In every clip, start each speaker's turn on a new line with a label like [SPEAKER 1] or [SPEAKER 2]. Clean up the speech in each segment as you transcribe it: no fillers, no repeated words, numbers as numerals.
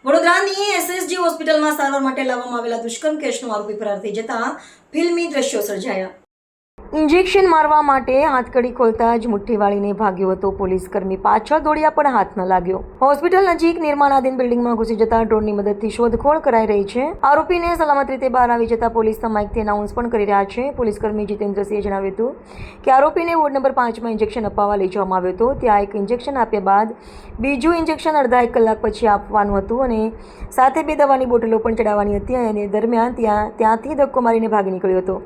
[SPEAKER 1] વડોદરાની એસએસજી હોસ્પિટલમાં સારવાર માટે લાવવામાં આવેલા દુષ્કર્મ કેસનો આરોપી ફરાર થઈ જતા ફિલ્મી દ્રશ્યો સર્જાયા. ઇન્જેક્શન મારવા માટે હાથકડી ખોલતા જ મુઠ્ઠી વાળીને ભાગ્યો હતો. પોલીસ કર્મી પાછળ દોડ્યા પણ હાથ ન લાગ્યો. હોસ્પિટલ નજીક નિર્માણાધીન બિલ્ડિંગમાં ઘૂસી જતા ડ્રોનની મદદથી શોધખોળ કરાઈ રહી છે. આરોપીને સલામત રીતે બહાર આવી જતા પોલીસના માઇકથી એનાઉન્સ પણ કરી રહ્યા છે. પોલીસ કર્મી જીતેન્દ્રસિંહે જણાવ્યું હતું કે આરોપીને વોર્ડ નંબર 5માં ઇન્જેક્શન અપાવવા લઈ જવામાં આવ્યો હતો. ત્યાં એક ઇન્જેક્શન આપ્યા બાદ બીજું ઇન્જેક્શન અડધા 1 કલાક પછી આપવાનું હતું અને સાથે 2 દવાની બોટલો પણ ચડાવવાની હતી અને દરમિયાન ત્યાંથી ધક્કો મારીને ભાગી નીકળ્યો હતો.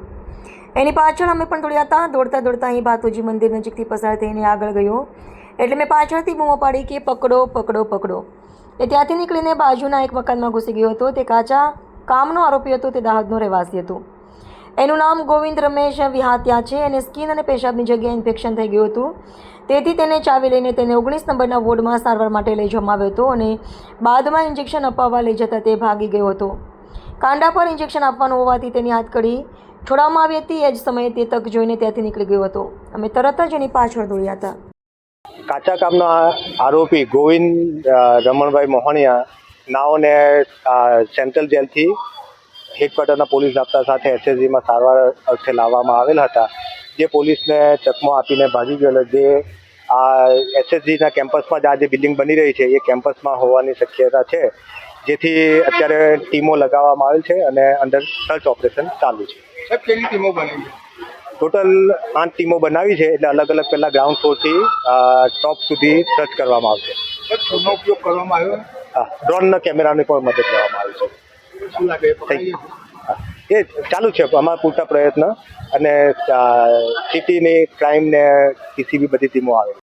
[SPEAKER 1] એની પાછળ અમે પણ દોડ્યા હતા. દોડતા દોડતા અહીં ભાતોજી મંદિર નજીકથી પસાર થઈને આગળ ગયો એટલે મેં પાછળથી બૂમો પાડી કે પકડો પકડો પકડો. એ ત્યાંથી નીકળીને બાજુના એક મકાનમાં ઘૂસી ગયો હતો. તે કાચા કામનો આરોપી હતો. તે દાહોદનો રહેવાસી હતો. એનું નામ ગોવિંદ રમેશ વિહાતિયા છે અને સ્કિન અને પેશાબની જગ્યાએ ઇન્ફેક્શન થઈ ગયું હતું. તેથી તેને ચાવી લઈને તેને 19 નંબરના વોર્ડમાં સારવાર માટે લઈ જવામાં આવ્યો હતો અને બાદમાં ઇન્જેક્શન અપાવવા લઈ જતા તે ભાગી ગયો હતો. કાંડા પર ઇન્જેક્શન આપવાનું હોવાથી તેની હાથકડી છોડાવવામાં આવી હતી. એ જ સમયે તે તક જોઈને ત્યાંથી નીકળી ગયો હતો. અમે તરત જ એની પાછળ દોડ્યા હતા.
[SPEAKER 2] કાચા કામનો આરોપી ગોવિંદ રમણભાઈ મોહણિયા નાઓને સેન્ટ્રલ જેલથી હેડક્વાર્ટરના પોલીસ જાપ્તા સાથે એસએસજીમાં સારવાર અર્થે લાવવામાં આવેલ હતા. જે પોલીસને ચકમો આપીને ભાગી ગયેલો. જે આ એસએસજીના કેમ્પસમાં જ આ જે બિલ્ડિંગ બની રહી છે એ કેમ્પસમાં હોવાની શક્યતા છે. જેથી અત્યારે ટીમો લગાવવામાં આવેલ છે અને અંદર સર્ચ ઓપરેશન ચાલુ છે.
[SPEAKER 3] કેટલી ટીમો બની છે?
[SPEAKER 2] ટોટલ 8 ટીમો બનાવી છે. એટલે અલગ અલગ પહેલાં ગ્રાઉન્ડ ફ્લોરથી ટોપ સુધી સર્ચ કરવામાં આવશે.
[SPEAKER 3] ડ્રોનનો ઉપયોગ કરવામાં આવ્યો?
[SPEAKER 2] હા, ડ્રોનના કેમેરાની પણ મદદ લેવામાં આવી છે.
[SPEAKER 3] શું લાગે પકડાઈ ગયું?
[SPEAKER 2] એ ચાલુ છે અમારા પૂરતા પ્રયત્ન અને સિટીની ક્રાઇમ ને પીસીબી બધી ટીમો આવે.